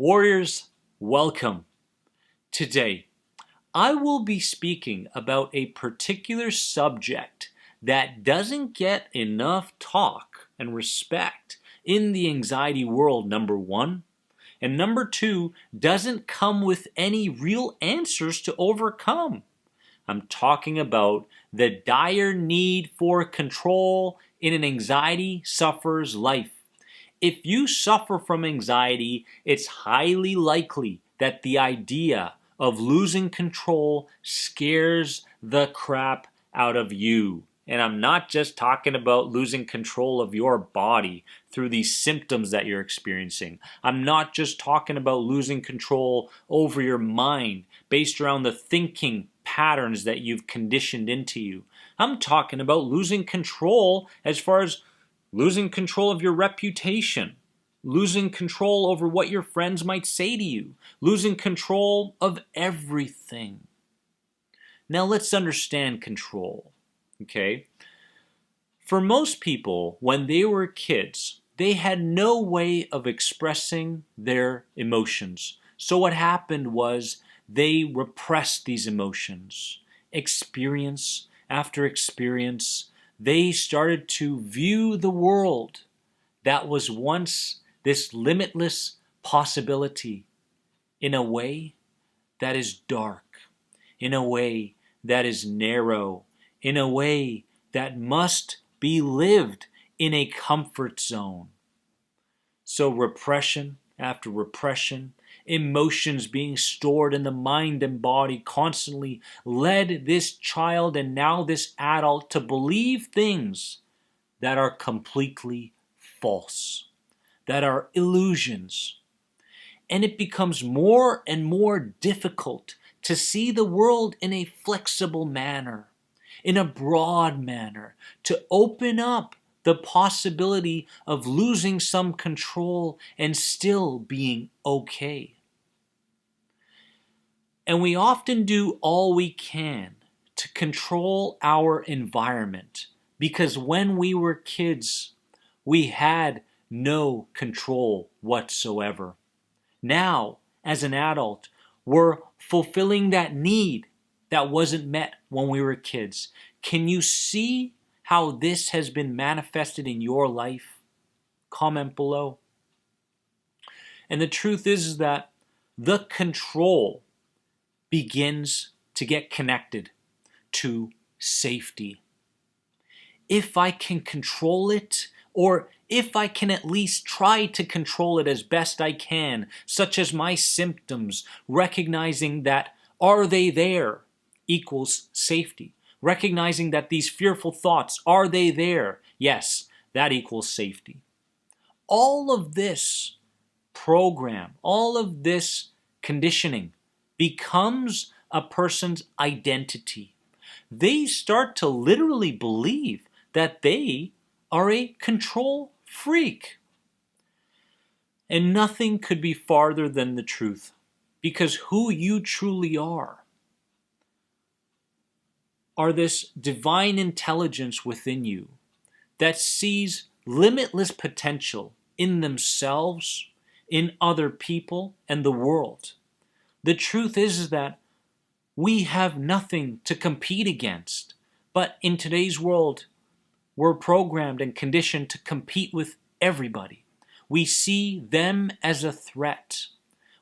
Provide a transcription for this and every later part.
Warriors, welcome. Today, I will be speaking about a particular subject that doesn't get enough talk and respect in the anxiety world, number one. And number two, doesn't come with any real answers to overcome. I'm talking about the dire need for control in an anxiety sufferer's life. If you suffer from anxiety, it's highly likely that the idea of losing control scares the crap out of you. And I'm not just talking about losing control of your body through these symptoms that you're experiencing. I'm not just talking about losing control over your mind based around the thinking patterns that you've conditioned into you. I'm talking about losing control as far as losing control of your reputation, losing control over what your friends might say to you, losing control of everything. Now let's understand control, okay? For most people, when they were kids, they had no way of expressing their emotions. So what happened was they repressed these emotions. Experience after experience, they started to view the world that was once this limitless possibility in a way that is dark, in a way that is narrow, in a way that must be lived in a comfort zone. So repression after repression, emotions being stored in the mind and body constantly led this child and now this adult to believe things that are completely false, that are illusions. And it becomes more and more difficult to see the world in a flexible manner, in a broad manner, to open up the possibility of losing some control and still being okay. And we often do all we can to control our environment because when we were kids, we had no control whatsoever. Now, as an adult, we're fulfilling that need that wasn't met when we were kids. Can you see how this has been manifested in your life? Comment below. And the truth is that the control begins to get connected to safety. If I can control it, or if I can at least try to control it as best I can, such as my symptoms, recognizing that are they there equals safety. Recognizing that these fearful thoughts, are they there? Yes, that equals safety. All of this program, all of this conditioning becomes a person's identity. They start to literally believe that they are a control freak. And nothing could be farther than the truth, because who you truly are this divine intelligence within you that sees limitless potential in themselves, in other people, and the world. The truth is that we have nothing to compete against, but in today's world, we're programmed and conditioned to compete with everybody. We see them as a threat.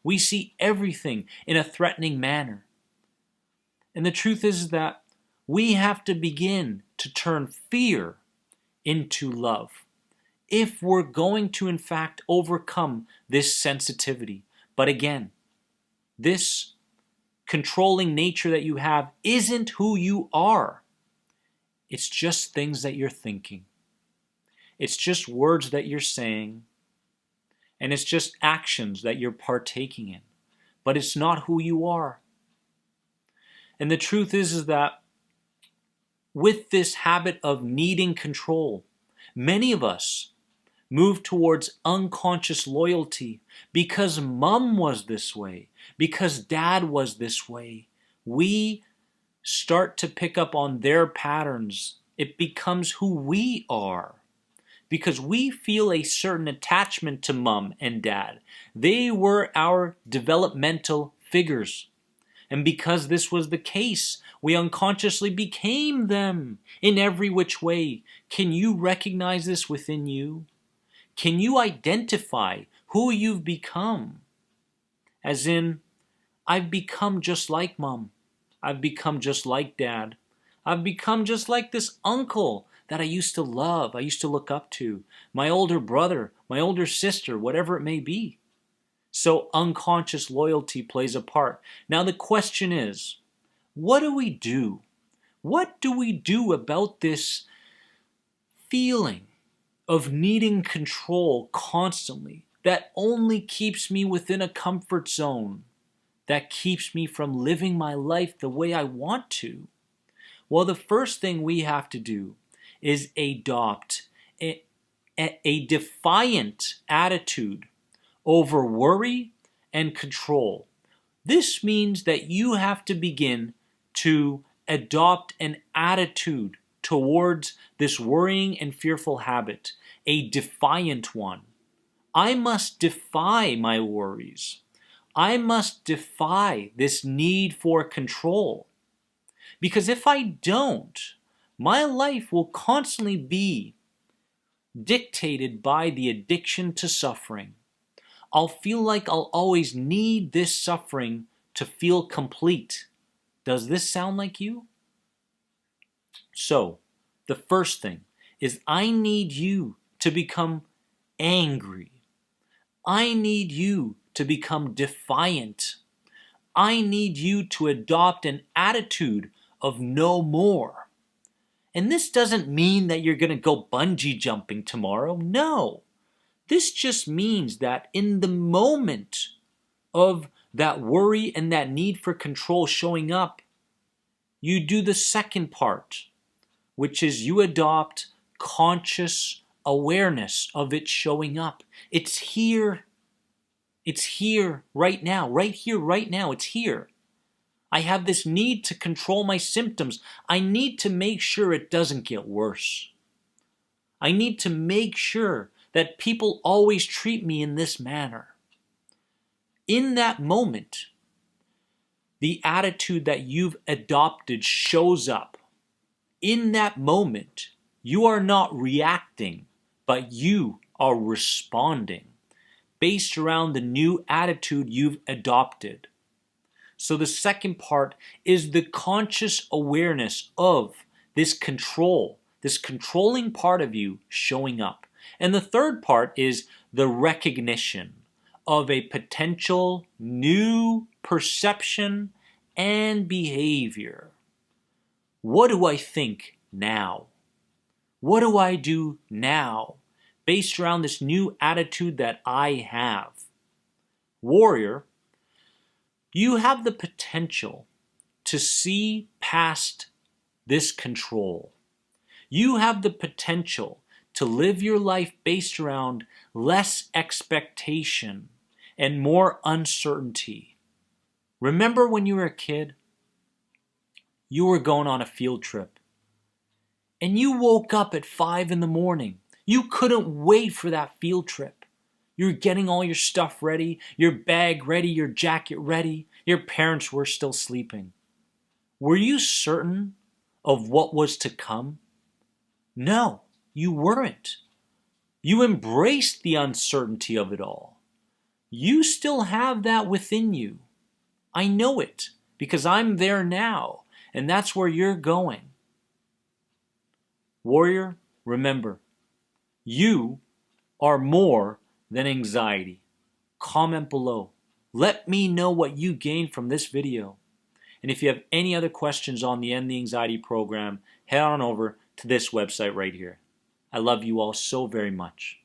We see everything in a threatening manner. And the truth is that we have to begin to turn fear into love if we're going to, in fact, overcome this sensitivity. But again, this controlling nature that you have isn't who you are. It's just things that you're thinking. It's just words that you're saying. And it's just actions that you're partaking in. But it's not who you are. And the truth is that with this habit of needing control, many of us move towards unconscious loyalty because mom was this way, because dad was this way. We start to pick up on their patterns. It becomes who we are. because we feel a certain attachment to mom and dad. They were our developmental figures. And because this was the case, we unconsciously became them in every which way. Can you recognize this within you? Can you identify who you've become? As in, I've become just like mom. I've become just like dad. I've become just like this uncle that I used to love, I used to look up to. My older brother, my older sister, whatever it may be. So unconscious loyalty plays a part. Now the question is, what do we do? What do we do about this feeling of needing control constantly that only keeps me within a comfort zone, that keeps me from living my life the way I want to? Well, the first thing we have to do is adopt a defiant attitude over worry and control. This means that you have to begin to adopt an attitude towards this worrying and fearful habit, a defiant one. I must defy my worries. I must defy this need for control. Because if I don't, my life will constantly be dictated by the addiction to suffering. I'll feel like I'll always need this suffering to feel complete. Does this sound like you? So, the first thing is I need you to become angry. I need you to become defiant. I need you to adopt an attitude of no more. And this doesn't mean that you're going to go bungee jumping tomorrow. No. This just means that in the moment of that worry and that need for control showing up, you do the second part, which is you adopt conscious awareness of it showing up. It's here. It's here right now. Right here, right now. It's here. I have this need to control my symptoms. I need to make sure it doesn't get worse. I need to make sure that people always treat me in this manner. In that moment, the attitude that you've adopted shows up. In that moment, you are not reacting, but you are responding based around the new attitude you've adopted. So the second part is the conscious awareness of this control, this controlling part of you showing up. And the third part is the recognition of a potential new perception and behavior. What do I think now? What do I do now based around this new attitude that I have? Warrior, you have the potential to see past this control. You have the potential to live your life based around less expectation and more uncertainty. Remember when you were a kid? You were going on a field trip and you woke up at 5 a.m. You couldn't wait for that field trip. You're getting all your stuff ready, your bag ready, your jacket ready. Your parents were still sleeping. Were you certain of what was to come? No, you weren't. You embraced the uncertainty of it all. You still have that within you. I know it because I'm there now, and that's where you're going. Warrior, remember, you are more than anxiety. Comment below. Let me know what you gained from this video. And if you have any other questions on the End the Anxiety program, head on over to this website right here. I love you all so very much.